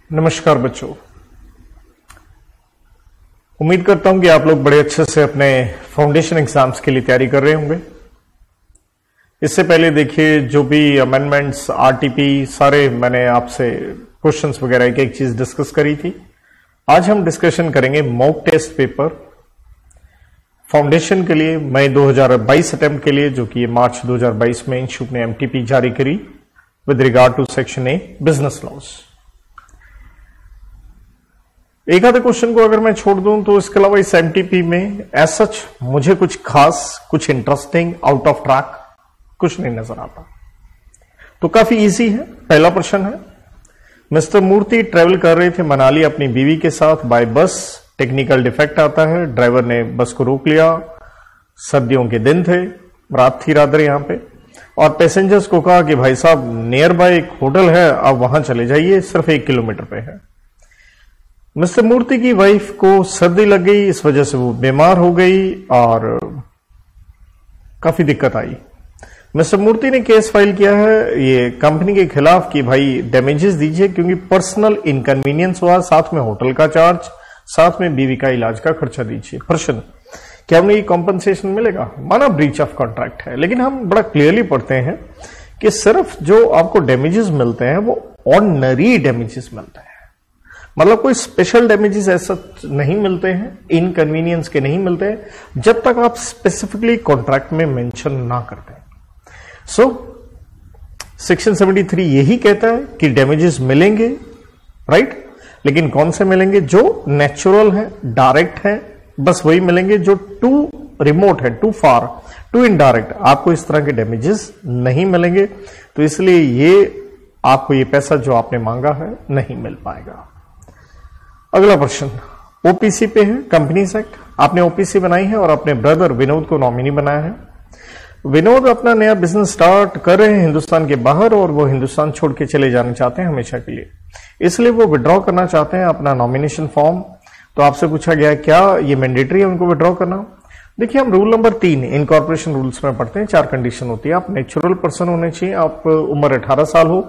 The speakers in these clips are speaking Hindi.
नमस्कार बच्चों, उम्मीद करता हूं कि आप लोग बड़े अच्छे से अपने फाउंडेशन एग्जाम्स के लिए तैयारी कर रहे होंगे। इससे पहले देखिए, जो भी अमेंडमेंट्स, आरटीपी, सारे मैंने आपसे क्वेश्चंस वगैरह एक एक चीज डिस्कस करी थी। आज हम डिस्कशन करेंगे मॉक टेस्ट पेपर फाउंडेशन के लिए मई 2022 अटेम्प्ट के लिए, जो कि मार्च 2022 में इंस्टीट्यूट ने एमटीपी जारी करी with regard to section A business laws. एक आधे क्वेश्चन को अगर मैं छोड़ दूं तो इसके अलावा इस एमटीपी में एज सच मुझे कुछ खास, कुछ इंटरेस्टिंग, आउट ऑफ ट्रैक कुछ नहीं नजर आता, तो काफी इजी है। पहला प्रश्न है, मिस्टर मूर्ति ट्रेवल कर रहे थे मनाली अपनी बीवी के साथ बाय बस। टेक्निकल डिफेक्ट आता है, ड्राइवर ने बस को रोक लिया। सर्दियों के दिन थे, रात थी रादर यहां पे, और पैसेंजर्स को कहा कि भाई साहब नियर बाय एक होटल है, आप वहां चले जाइए, सिर्फ 1 किलोमीटर पे है। मिस्टर मूर्ति की वाइफ को सर्दी लग गई, इस वजह से वो बीमार हो गई और काफी दिक्कत आई। मिस्टर मूर्ति ने केस फाइल किया है ये कंपनी के खिलाफ कि भाई डैमेजेस दीजिए, क्योंकि पर्सनल इनकन्वीनियंस हुआ, साथ में होटल का चार्ज, साथ में बीवी का इलाज का खर्चा दीजिए। प्रश्न, क्या हमें ये कॉम्पनसेशन मिलेगा? माना ब्रीच ऑफ कॉन्ट्रैक्ट है, लेकिन हम बड़ा क्लियरली पढ़ते हैं कि सिर्फ जो आपको डैमेजेस मिलते हैं वो ऑर्डिनरी डैमेजेस मिलते हैं, मतलब कोई स्पेशल डैमेजेस ऐसा नहीं मिलते हैं, इनकन्वीनियंस के नहीं मिलते हैं, जब तक आप स्पेसिफिकली कॉन्ट्रैक्ट में मेंशन ना करते हैं। सो सेक्शन 73 यही कहता है कि डैमेजेस मिलेंगे, राइट, लेकिन कौन से मिलेंगे? जो नेचुरल है, डायरेक्ट है, बस वही मिलेंगे। जो टू रिमोट है, टू फार, टू इनडायरेक्ट, आपको इस तरह के डैमेजेस नहीं मिलेंगे। तो इसलिए ये आपको ये पैसा जो आपने मांगा है नहीं मिल पाएगा। अगला प्रश्न ओपीसी पे है, कंपनीज एक्ट। आपने ओपीसी बनाई है और अपने ब्रदर विनोद को नॉमिनी बनाया है। विनोद अपना नया बिजनेस स्टार्ट कर रहे हैं हिंदुस्तान के बाहर, और वो हिंदुस्तान छोड़ के चले जाना चाहते हैं हमेशा के लिए, इसलिए वो विड्रॉ करना चाहते हैं अपना नॉमिनेशन फॉर्म। तो आपसे पूछा गया है क्या ये मैंडेटरी है उनको विड्रॉ करना? देखिए, हम रूल नंबर 3 इनकॉर्पोरेशन रूल्स में पढ़ते हैं, 4 कंडीशन होती है। आप नेचुरल पर्सन होने चाहिए, आप उम्र 18 साल हो,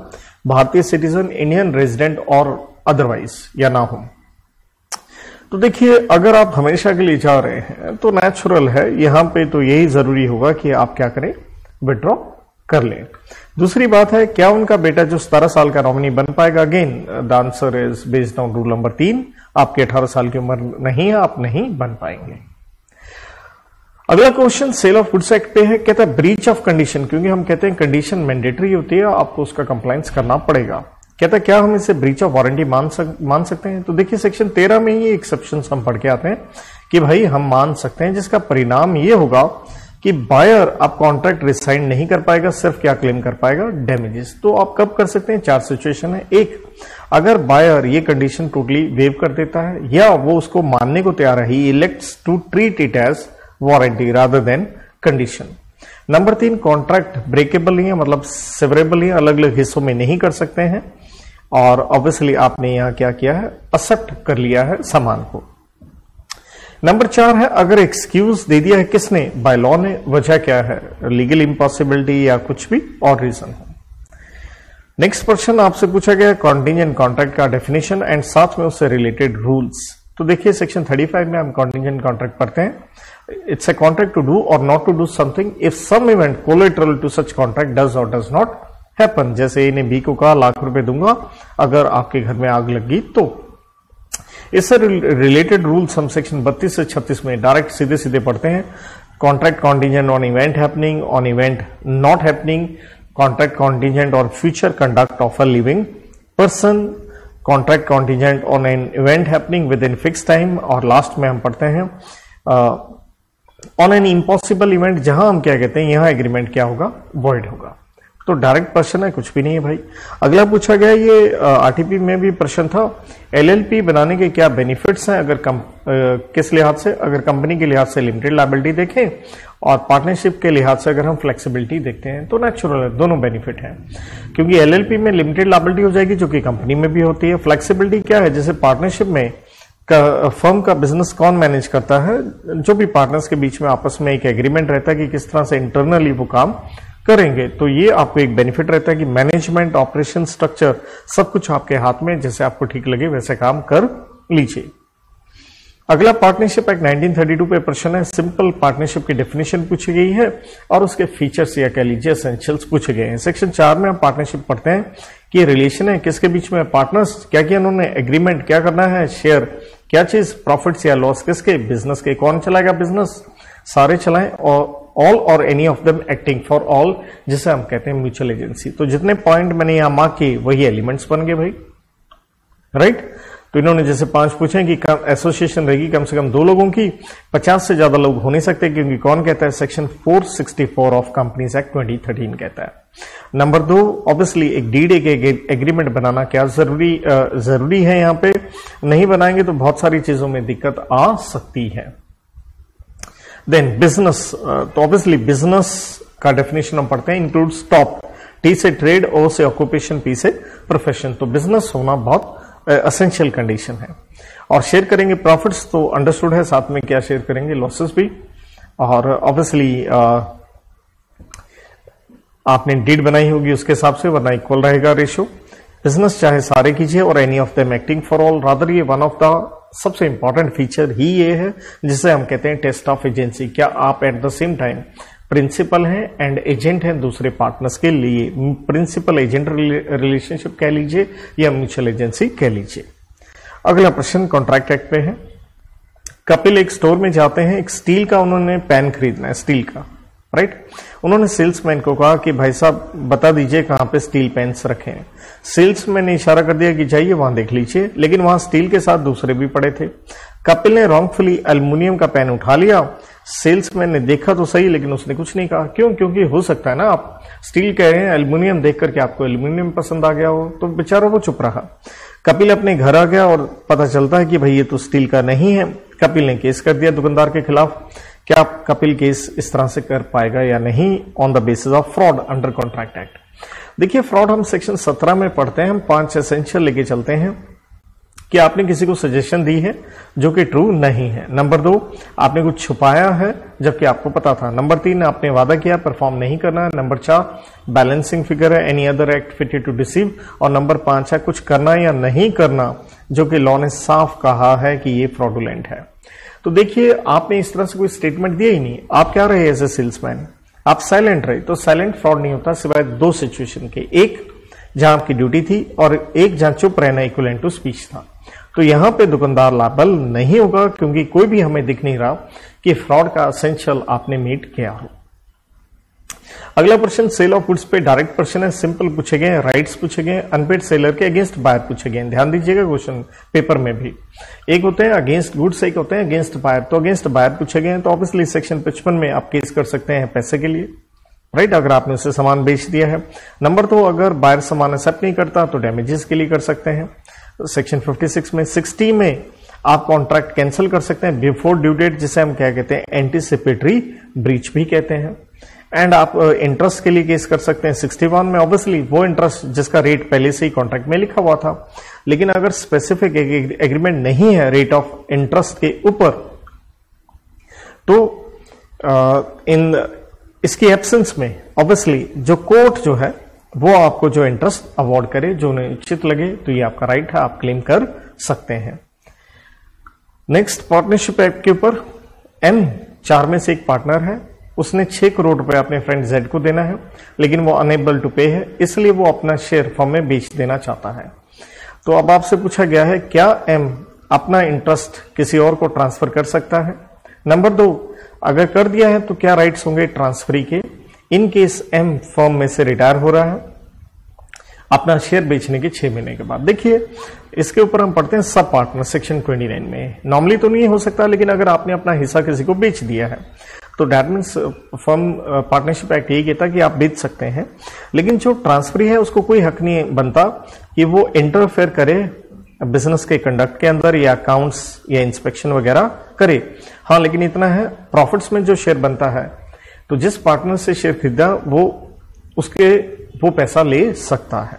भारतीय सिटीजन, इंडियन रेजिडेंट और अदरवाइज या ना हो। तो देखिए, अगर आप हमेशा के लिए जा रहे हैं तो नेचुरल है, यहां पे तो यही जरूरी होगा कि आप क्या करें, विड्रॉ कर लें। दूसरी बात है, क्या उनका बेटा जो 17 साल का नॉमिनी बन पाएगा? Again the answer is based on rule number 3। आपकी 18 साल की उम्र नहीं है, आप नहीं बन पाएंगे। अगला question sale of goods act पे है, कहता है ब्रीच ऑफ कंडीशन, क्योंकि हम कहते हैं कंडीशन मैंडेटरी होती है, आपको उसका कंप्लायंस करना पड़ेगा। कहता है क्या हम इसे ब्रीच ऑफ वारंटी मान सकते हैं? तो देखिए, सेक्शन 13 में ही एक्सेप्शन हम पढ़ के आते हैं कि भाई हम मान सकते हैं, जिसका परिणाम ये होगा कि बायर अब कॉन्ट्रैक्ट रिसाइन नहीं कर पाएगा, सिर्फ क्या क्लेम कर पाएगा? डैमेजेस। तो आप कब कर सकते हैं? 4 सिचुएशन है। एक, अगर बायर ये कंडीशन टोटली वेव कर देता है, या वो उसको मानने को तैयार है, he elects to treat it as warranty rather than condition. Number 3, contract breakable नहीं है, मतलब सेवरेबल ही, अलग अलग हिस्सों में नहीं कर सकते हैं, और ऑब्वियसली आपने यहां क्या किया है, एक्सेप्ट कर लिया है सामान को। नंबर 4 है, अगर एक्सक्यूज दे दिया है किसने? बाय लॉ ने। वजह क्या है? लीगल इम्पॉसिबिलिटी या कुछ भी और रीजन है। नेक्स्ट प्रश्न आपसे पूछा गया कॉन्टिंजेंट कॉन्ट्रैक्ट का डेफिनेशन एंड साथ में उससे रिलेटेड रूल्स। तो देखिए, सेक्शन 35 में हम कॉन्टिंजेंट कॉन्ट्रैक्ट पढ़ते हैं, it's a contract to do or not to do something if some event collateral to such contract does or does not happen. जैसे इन्हें बी को कहा लाख रुपए दूंगा अगर आपके घर में आग लगी तो। इससे रिलेटेड रूल्स हम सेक्शन 32 से 36 में डायरेक्ट सीधे सीधे पढ़ते हैं। Contract contingent on event happening, on event not happening, contract contingent on future conduct of a living person, contract contingent on an event happening with in fix time, और लास्ट में हम पढ़ते हैं ऑन एन इम्पॉसिबल इवेंट, जहां हम क्या कहते हैं, यहां एग्रीमेंट क्या होगा? वॉइड होगा। तो डायरेक्ट प्रश्न है, कुछ भी नहीं है भाई। अगला पूछा गया, ये आरटीपी में भी प्रश्न था, एलएलपी बनाने के क्या बेनिफिट्स हैं? अगर किस लिहाज से? अगर कंपनी के लिहाज से लिमिटेड लायबिलिटी देखें और पार्टनरशिप के लिहाज से अगर हम फ्लेक्सिबिलिटी देखते हैं, तो नेचुरल है, दोनों बेनिफिट हैं, क्योंकि एलएलपी में लिमिटेड लायबिलिटी हो जाएगी जो कि कंपनी में भी होती है। फ्लेक्सिबिलिटी क्या है? जैसे पार्टनरशिप में फर्म का बिजनेस कौन मैनेज करता है? जो भी पार्टनर्स के बीच में आपस में एक एग्रीमेंट रहता है कि किस तरह से इंटरनली वो काम करेंगे तो ये आपको एक बेनिफिट रहता है कि मैनेजमेंट, ऑपरेशन, स्ट्रक्चर सब कुछ आपके हाथ में, जैसे आपको ठीक लगे वैसे काम कर लीजिए। अगला पार्टनरशिप एक्ट 1932 पे प्रश्न है। सिंपल पार्टनरशिप की डेफिनेशन पूछी गई है और उसके फीचर्स या कह लीजिए एसेंशियल्स पूछे गए हैं। सेक्शन 4 में हम पार्टनरशिप पढ़ते हैं कि रिलेशन है किसके बीच में, पार्टनर्स, क्या किया उन्होंने, एग्रीमेंट, क्या करना है, शेयर, क्या चीज, प्रॉफिट्स या लॉस किसके, बिजनेस के, कौन चलाएगा बिजनेस, सारे चलाएं, और ऑल और any of them acting for all, जिसे हम कहते हैं म्यूचुअल एजेंसी। तो जितने पॉइंट मैंने यहां मार्क किए वही एलिमेंट्स बन गए भाई, राइट। तो इन्होंने जैसे 5 पूछे कि एसोसिएशन रहेगी कम से कम 2 लोगों की, 50 से ज्यादा लोग हो नहीं सकते, क्योंकि कौन कहता है, सेक्शन 464 ऑफ कंपनीज एक्ट 2013 कहता है। नंबर 2, ऑब्वियसली एक डीड, एक एग्रीमेंट बनाना क्या जरूरी है, यहां पे नहीं बनाएंगे तो बहुत सारी चीजों में दिक्कत आ सकती है। देन बिजनेस, तो ऑब्वियसली बिजनेस का डेफिनेशन हम पढ़ते हैं, इंक्लूड्स टॉप, टी से ट्रेड, ओ से ऑक्यूपेशन, पी से प्रोफेशन। तो बिजनेस होना बहुत एसेंशियल कंडीशन है। और शेयर करेंगे प्रॉफिट्स, तो अंडरस्टूड है, साथ में क्या शेयर करेंगे, लॉसेस भी। और ऑब्वियसली आपने डीड बनाई होगी उसके हिसाब से, वरना इक्वल रहेगा रेशियो। बिजनेस चाहे सारे कीजिए और any of them acting for all, rather ये वन ऑफ द सबसे इंपॉर्टेंट फीचर ही ये है जिसे हम कहते हैं टेस्ट ऑफ एजेंसी। क्या आप at the same time principal हैं एंड एजेंट हैं दूसरे पार्टनर्स के लिए, प्रिंसिपल एजेंट रिलेशनशिप कह लीजिए या म्यूचुअल एजेंसी कह लीजिए। अगला प्रश्न कॉन्ट्रैक्ट एक्ट पे है। कपिल एक स्टोर में जाते हैं, एक स्टील का उन्होंने पैन खरीदना है, स्टील का, राइट। उन्होंने सेल्समैन को कहा कि भाई साहब बता दीजिए कहां पे स्टील पैन्स रखे हैं। सेल्समैन ने इशारा कर दिया कि जाइए वहां देख लीजिए, लेकिन वहां स्टील के साथ दूसरे भी पड़े थे। कपिल ने रॉन्गफुली एल्युमिनियम का पैन उठा लिया। सेल्समैन ने देखा तो सही, लेकिन उसने कुछ नहीं कहा। क्यों? क्योंकि हो सकता है ना आप स्टील कह रहे हैं, एल्युमिनियम देख करके आपको एल्युमिनियम पसंद आ गया हो, तो बेचारा वो चुप रहा। कपिल अपने घर आ गया और पता चलता है कि भाई ये तो स्टील का नहीं है। कपिल ने केस कर दिया दुकानदार के खिलाफ। क्या कपिल केस इस तरह से कर पाएगा या नहीं, on the basis of fraud under contract act. देखिए फ्रॉड हम सेक्शन 17 में पढ़ते हैं, हम 5 एसेंशियल लेके चलते हैं कि आपने किसी को सजेशन दी है जो कि ट्रू नहीं है। नंबर 2, आपने कुछ छुपाया है जबकि आपको पता था। नंबर 3, आपने वादा किया परफॉर्म नहीं करना है। नंबर 4, बैलेंसिंग फिगर है, any other act fitted to deceive. और नंबर 5 है कुछ करना या नहीं करना जो कि लॉ ने साफ कहा है कि ये फ्रॉडुलेंट है। तो देखिए आपने इस तरह से कोई स्टेटमेंट दिया ही नहीं, आप क्या रहे एज ए सेल्समैन, आप साइलेंट रहे। तो साइलेंट फ्रॉड नहीं होता सिवाय 2 सिचुएशन के, एक जहां आपकी ड्यूटी थी और एक जहां चुप रहना इक्विवेलेंट टू स्पीच था। तो यहां पे दुकानदार लायबल नहीं होगा, क्योंकि कोई भी हमें दिख नहीं रहा कि फ्रॉड का एसेंशियल आपने मीट किया हो। अगला प्रश्न सेल ऑफ गुड्स पे डायरेक्ट प्रश्न है, सिंपल पूछे गए, राइट्स पूछे गए, अनपेड सेलर के अगेंस्ट बायर पूछे गए। ध्यान दीजिएगा क्वेश्चन पेपर में भी एक होते हैं अगेंस्ट गुड्स, एक होते हैं अगेंस्ट बायर। तो अगेंस्ट बायर पूछे गए हैं, तो ऑब्वियसली सेक्शन 55 में आप केस कर सकते हैं पैसे के लिए, राइट, अगर आपने उसे सामान बेच दिया है। नंबर 2, अगर बायर सामान एक्सेप्ट नहीं करता तो डैमेजेस के लिए कर सकते हैं सेक्शन 56 में। 60 में आप कॉन्ट्रैक्ट कैंसिल कर सकते हैं बिफोर ड्यू डेट, जिसे हम क्या कहते हैं एंटीसिपेटरी ब्रीच भी कहते हैं। एंड आप इंटरेस्ट के लिए केस कर सकते हैं 61 में, ऑब्वियसली वो इंटरेस्ट जिसका रेट पहले से ही कॉन्ट्रैक्ट में लिखा हुआ था। लेकिन अगर स्पेसिफिक एग्रीमेंट नहीं है रेट ऑफ इंटरेस्ट के ऊपर, तो इसकी एब्सेंस में ऑब्वियसली जो कोर्ट जो है वो आपको जो इंटरेस्ट अवॉर्ड करे, जो उन्हें उचित लगे, तो ये आपका राइट है, आप क्लेम कर सकते हैं। नेक्स्ट पार्टनरशिप एक्ट के ऊपर एम 4 में से एक पार्टनर है, उसने 6 करोड़ रुपए अपने फ्रेंड जेड को देना है, लेकिन वो अनेबल टू पे है, इसलिए वो अपना शेयर फर्म में बेच देना चाहता है। तो अब आपसे पूछा गया है क्या एम अपना इंटरेस्ट किसी और को ट्रांसफर कर सकता है। नंबर 2, अगर कर दिया है तो क्या राइट्स होंगे ट्रांसफरी के। इन केस एम फर्म में से रिटायर हो रहा है अपना शेयर बेचने के 6 महीने के बाद। देखिए इसके ऊपर हम पढ़ते हैं सब पार्टनर सेक्शन 29 में। नॉर्मली तो नहीं हो सकता, लेकिन अगर आपने अपना हिस्सा किसी को बेच दिया है तो that means firm partnership act यही कहता कि आप बेच सकते हैं, लेकिन जो ट्रांसफरी है उसको कोई हक नहीं बनता कि वो इंटरफेयर करे बिजनेस के कंडक्ट के अंदर या अकाउंट्स या इंस्पेक्शन वगैरह करे। हाँ, लेकिन इतना है प्रॉफिट्स में जो शेयर बनता है तो जिस पार्टनर से शेयर खरीदा वो पैसा ले सकता है।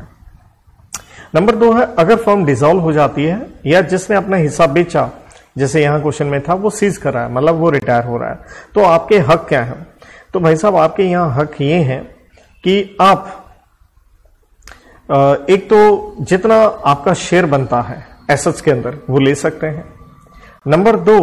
नंबर 2 है अगर फर्म डिसॉल्व हो जाती है या जिसने अपना हिस्सा बेचा, जैसे यहां क्वेश्चन में था, वो सीज कर रहा है, मतलब वो रिटायर हो रहा है, तो आपके हक क्या है। तो भाई साहब आपके यहां हक ये हैं कि आप एक तो जितना आपका शेयर बनता है एसेट्स के अंदर वो ले सकते हैं। नंबर 2,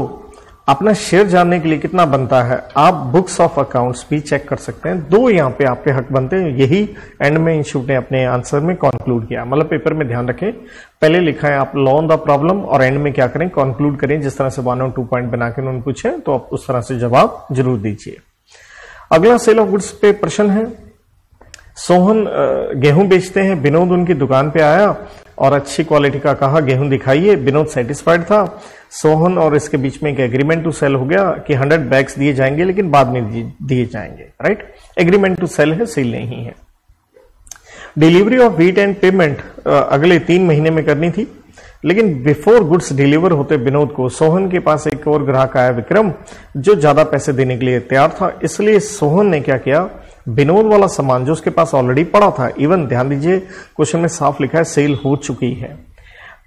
अपना शेयर जानने के लिए कितना बनता है आप बुक्स ऑफ अकाउंट्स भी चेक कर सकते हैं। 2 यहां पे आपके हक बनते हैं। यही एंड में इंस्टीट्यूट ने अपने आंसर में कंक्लूड किया। मतलब पेपर में ध्यान रखें, पहले लिखा है आप लॉ ऑन द प्रॉब्लम और एंड में क्या करें, कंक्लूड करें। जिस तरह से 1 और 2 पॉइंट बना के उन्होंने पूछे तो आप उस तरह से जवाब जरूर दीजिए। अगला सेल ऑफ गुड्स पे प्रश्न है। सोहन गेहूं बेचते हैं, विनोद उनकी दुकान पे आया और अच्छी क्वालिटी का कहा गेहूं दिखाइए। विनोद सेटिस्फाइड था। सोहन और इसके बीच में एक एग्रीमेंट टू सेल हो गया कि 100 बैग्स दिए जाएंगे लेकिन बाद में दिए जाएंगे। राइट, एग्रीमेंट टू सेल है, सेल नहीं है। Delivery of wheat and payment अगले 3 महीने में करनी थी, लेकिन बिफोर गुड्स डिलीवर होते विनोद को सोहन के पास एक और ग्राहक आया विक्रम, जो ज्यादा पैसे देने के लिए तैयार था। इसलिए सोहन ने क्या किया, विनोद वाला सामान जो उसके पास ऑलरेडी पड़ा था, इवन ध्यान दीजिए क्वेश्चन में साफ लिखा है सेल हो चुकी है,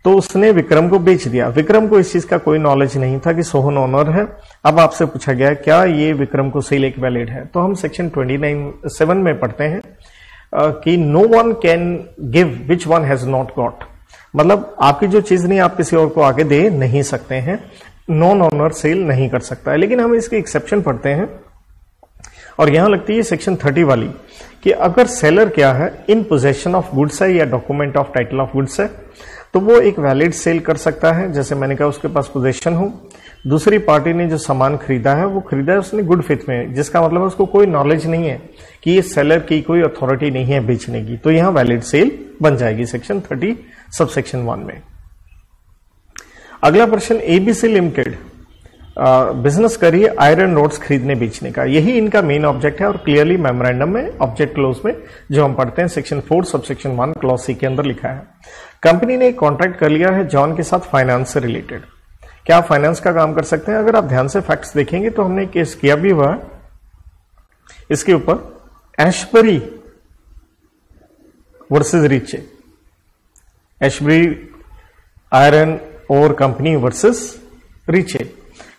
तो उसने विक्रम को बेच दिया। विक्रम को इस चीज का कोई नॉलेज नहीं था कि सोहन ओनर है। अब आपसे पूछा गया क्या ये विक्रम को सेल एक वैलिड है, तो हम सेक्शन 29(7) में पढ़ते हैं कि no one can give which one has not got. मतलब आपकी जो चीज नहीं आप किसी और को आगे दे नहीं सकते हैं, नॉन ओनर सेल नहीं कर सकता है। लेकिन हम इसके एक्सेप्शन पढ़ते हैं और यहां लगती है सेक्शन 30 वाली कि अगर सेलर क्या है, इन पोजेशन ऑफ गुड्स है या document of title of goods है, तो वो एक वैलिड सेल कर सकता है। जैसे मैंने कहा उसके पास पोजेशन हो, दूसरी पार्टी ने जो सामान खरीदा है वो खरीदा है उसने गुड फेथ में, जिसका मतलब है उसको कोई नॉलेज नहीं है कि ये सेलर की कोई अथॉरिटी नहीं है बेचने की, तो यहां वैलिड सेल बन जाएगी सेक्शन 30 सबसेक्शन 1 में। अगला प्रश्न, एबीसी लिमिटेड बिजनेस करिए आयरन रोड्स खरीदने बेचने का, यही इनका मेन ऑब्जेक्ट है और क्लियरली मेमोरेंडम में ऑब्जेक्ट क्लोज में जो हम पढ़ते हैं सेक्शन 4 सबसेक्शन 1 क्लॉज सी के अंदर लिखा है। कंपनी ने एक कॉन्ट्रैक्ट कर लिया है जॉन के साथ फाइनेंस से रिलेटेड। क्या आप फाइनेंस का काम कर सकते हैं? अगर आप ध्यान से फैक्ट्स देखेंगे तो हमने केस किया भी हुआ है इसके ऊपर, एशबरी वर्सेस रिचे, एशबरी आयरन और कंपनी वर्सेस रिचे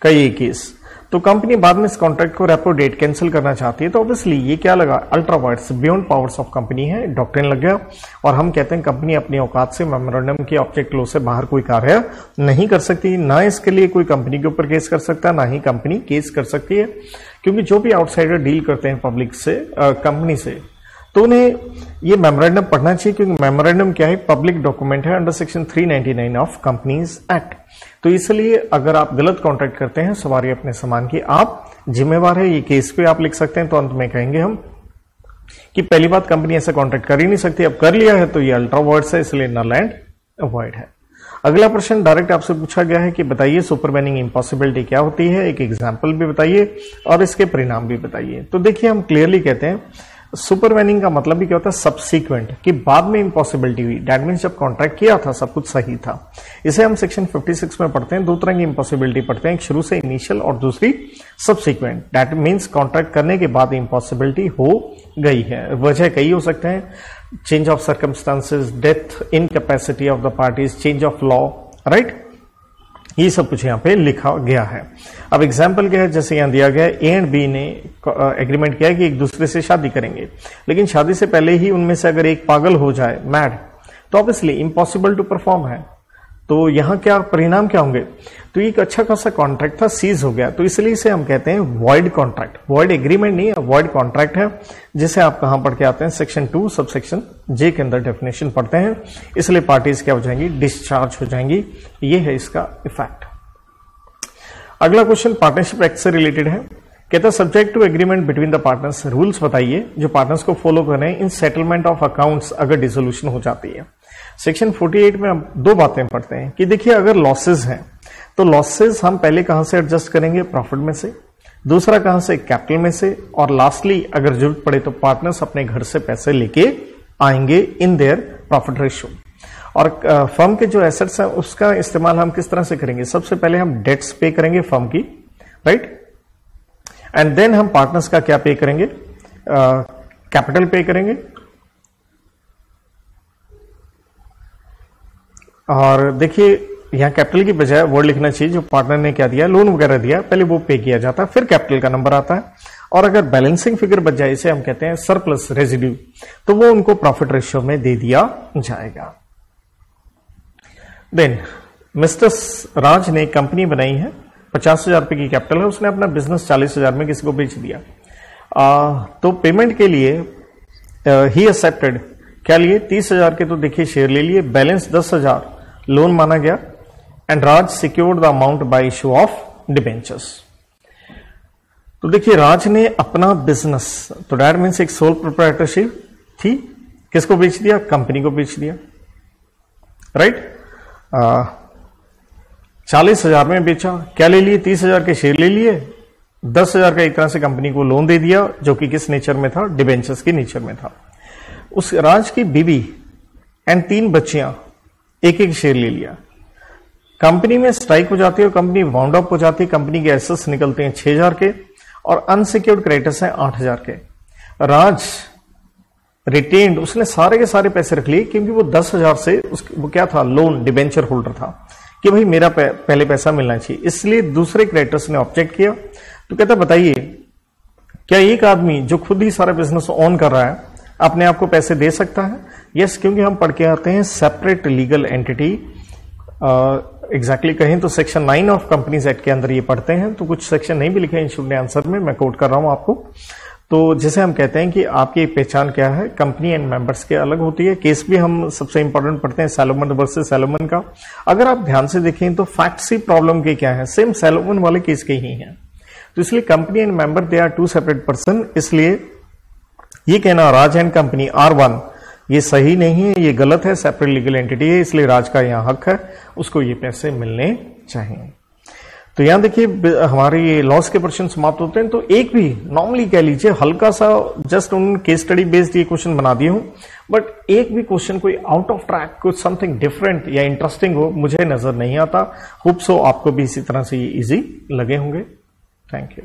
का ये केस। तो कंपनी बाद में इस कॉन्ट्रैक्ट को रेपो डेट कैंसिल करना चाहती है, तो ऑब्वियसली ये क्या लगा, ultra wides beyond powers of company है, डॉक्ट्रिन लग गया और हम कहते हैं कंपनी अपनी औकात से मेमोरेंडम के ऑब्जेक्ट क्लोज से बाहर कोई कार्य नहीं कर सकती। ना इसके लिए कोई कंपनी के ऊपर केस कर सकता है, ना ही कंपनी केस कर सकती है, क्योंकि जो भी आउटसाइडर डील करते हैं पब्लिक से कंपनी से, तो उन्हें ये मेमोरेंडम पढ़ना चाहिए, क्योंकि मेमोरेंडम क्या है, पब्लिक डॉक्यूमेंट है under section 399 of companies act. तो इसलिए अगर आप गलत कॉन्ट्रैक्ट करते हैं सवारी अपने सामान की, आप जिम्मेवार है, ये केस पे आप लिख सकते हैं। तो अंत में कहेंगे हम कि पहली बात कंपनी ऐसा कॉन्ट्रैक्ट कर ही नहीं सकती, अब कर लिया है तो ये अल्ट्रा वाइड्स है, इसलिए नल एंड वॉइड है। अगला प्रश्न डायरेक्ट आपसे पूछा गया है कि बताइए सुपरवेनिंग इम्पॉसिबिलिटी क्या होती है, एक एग्जाम्पल भी बताइए और इसके परिणाम भी बताइए। तो देखिए हम क्लियरली कहते हैं सुपरवेनिंग का मतलब भी क्या होता है, सबसीक्वेंट, कि बाद में इम्पॉसिबिलिटी हुई। दैट मींस जब कॉन्ट्रैक्ट किया था सब कुछ सही था। इसे हम सेक्शन 56 में पढ़ते हैं, 2 तरह की इम्पॉसिबिलिटी पढ़ते हैं, एक शुरू से इनिशियल और दूसरी सबसीक्वेंट। दैट मींस कॉन्ट्रैक्ट करने के बाद इम्पॉसिबिलिटी हो गई है। वजह कई हो सकते हैं, change of circumstances, death, incapacity of the parties, change of law, right, ये सब कुछ यहाँ पे लिखा गया है। अब एग्जाम्पल क्या है, जैसे यहाँ दिया गया है ए एंड बी ने एग्रीमेंट किया है कि एक दूसरे से शादी करेंगे, लेकिन शादी से पहले ही उनमें से अगर एक पागल हो जाए, मैड, तो ऑब्वियसली इम्पॉसिबल टू परफॉर्म है। तो यहाँ क्या परिणाम क्या होंगे, तो एक अच्छा खासा कॉन्ट्रैक्ट था, सीज हो गया, तो इसलिए इसे हम कहते हैं वॉइड कॉन्ट्रैक्ट। वॉइड एग्रीमेंट नहीं है, वॉइड कॉन्ट्रैक्ट है, जिसे आप कहां पढ़ के आते हैं, सेक्शन 2 सबसेक्शन जे के अंदर डेफिनेशन पढ़ते हैं। इसलिए पार्टीज क्या हो जाएंगी, डिस्चार्ज हो जाएंगी। ये है इसका इफेक्ट। अगला क्वेश्चन पार्टनरशिप एक्ट से रिलेटेड है, कहता है subject to agreement between the partners, rules बताइए जो पार्टनर्स को फॉलो करने इन सेटलमेंट ऑफ अकाउंट्स अगर डिसोल्यूशन हो जाती है। सेक्शन 48 में हम 2 बातें पढ़ते हैं कि देखिए अगर लॉसेज हैं तो लॉसेज हम पहले कहां से एडजस्ट करेंगे, प्रॉफिट में से, दूसरा कहां से, कैपिटल में से, और लास्टली अगर जरूरत पड़े तो पार्टनर्स अपने घर से पैसे लेके आएंगे इन देयर प्रॉफिट रेशियो। और फर्म के जो एसेट्स हैं उसका इस्तेमाल हम किस तरह से करेंगे, सबसे पहले हम डेट्स पे करेंगे फर्म की, राइट, एंड देन हम पार्टनर्स का क्या पे करेंगे, कैपिटल पे करेंगे। और देखिए यहां कैपिटल की बजाय वर्ड लिखना चाहिए जो पार्टनर ने क्या दिया, लोन वगैरह दिया, पहले वो पे किया जाता है, फिर कैपिटल का नंबर आता है। और अगर बैलेंसिंग फिगर बच जाए, इसे हम कहते हैं सरप्लस रेजिड्यू, तो वो उनको प्रॉफिट रेशियो में दे दिया जाएगा। देन मिस्टर राज ने कंपनी बनाई है, 50,000 रुपए की कैपिटल है, उसने अपना बिजनेस 40,000 में किसी को बेच दिया। तो पेमेंट के लिए ही एक्सेप्टेड क्या लिए, 30,000 के तो देखिए शेयर ले लिए, बैलेंस 10,000 लोन माना गया, and Raj secured the amount by issue of debentures. तो देखिए राज ने अपना बिजनेस, तो डैट मीन्स एक सोल प्रोप्राइटरशिप थी, किसको बेच दिया, कंपनी को बेच दिया, राइट। 40,000 में बेचा, क्या ले लिए, 30,000 के शेयर ले लिए, 10,000 का एक तरह से कंपनी को लोन दे दिया, जो कि किस नेचर में था, डिबेंचर्स की नेचर में था। उस राज की बीवी एंड 3 बच्चियां एक एक शेयर ले लिया, कंपनी में स्ट्राइक हो जाती है और कंपनी वाउंड अप हो जाती है, कंपनी के एसेट्स निकलते हैं 6,000 के और अनसिक्योर्ड क्रेडिटर्स हैं 8,000 के। राज रिटेन्ड, उसने सारे के सारे पैसे रख लिए, क्योंकि वो 10,000 से वो क्या था, लोन डिबेंचर होल्डर था, कि भाई मेरा पहले पैसा मिलना चाहिए, इसलिए दूसरे क्रेडिटर्स ने ऑब्जेक्ट किया। तो कहता बताइए क्या एक आदमी जो खुद ही सारा बिजनेस ऑन कर रहा है अपने आप को पैसे दे सकता है? यस, क्योंकि हम पढ़ के आते हैं सेपरेट लीगल एंटिटी, एग्जैक्टली कहें तो सेक्शन 9 ऑफ कंपनीज एक्ट के अंदर ये पढ़ते हैं, तो कुछ सेक्शन नहीं भी लिखे हैं शुड आंसर में, मैं कोट कर रहा हूं आपको। तो जिसे हम कहते हैं कि आपकी पहचान क्या है, कंपनी एंड मेंबर्स के अलग होती है। केस भी हम सबसे इंपॉर्टेंट पढ़ते हैं सैलोमन वर्सेस सैलोमन का। अगर आप ध्यान से देखें तो फैक्ट्स ही प्रॉब्लम के क्या है, सेम सैलोमन वाले केस के ही हैं। तो इसलिए company and member they are 2 separate person, इसलिए ये कहना राज एंड कंपनी R1 ये सही नहीं है, ये गलत है, सेपरेट लीगल एंटिटी है, इसलिए राज का यहां हक है, उसको ये पैसे मिलने चाहिए। तो यहां देखिए हमारे ये लॉस के पर्सन समाप्त होते हैं। तो एक भी नॉर्मली कह लीजिए हल्का सा जस्ट उन केस स्टडी बेस्ड ये क्वेश्चन बना दिए हूं, बट एक भी क्वेश्चन कोई आउट ऑफ ट्रैक, कुछ समथिंग डिफरेंट या इंटरेस्टिंग हो मुझे नजर नहीं आता। होप सो आपको भी इसी तरह से ये इजी लगे होंगे। Thank you.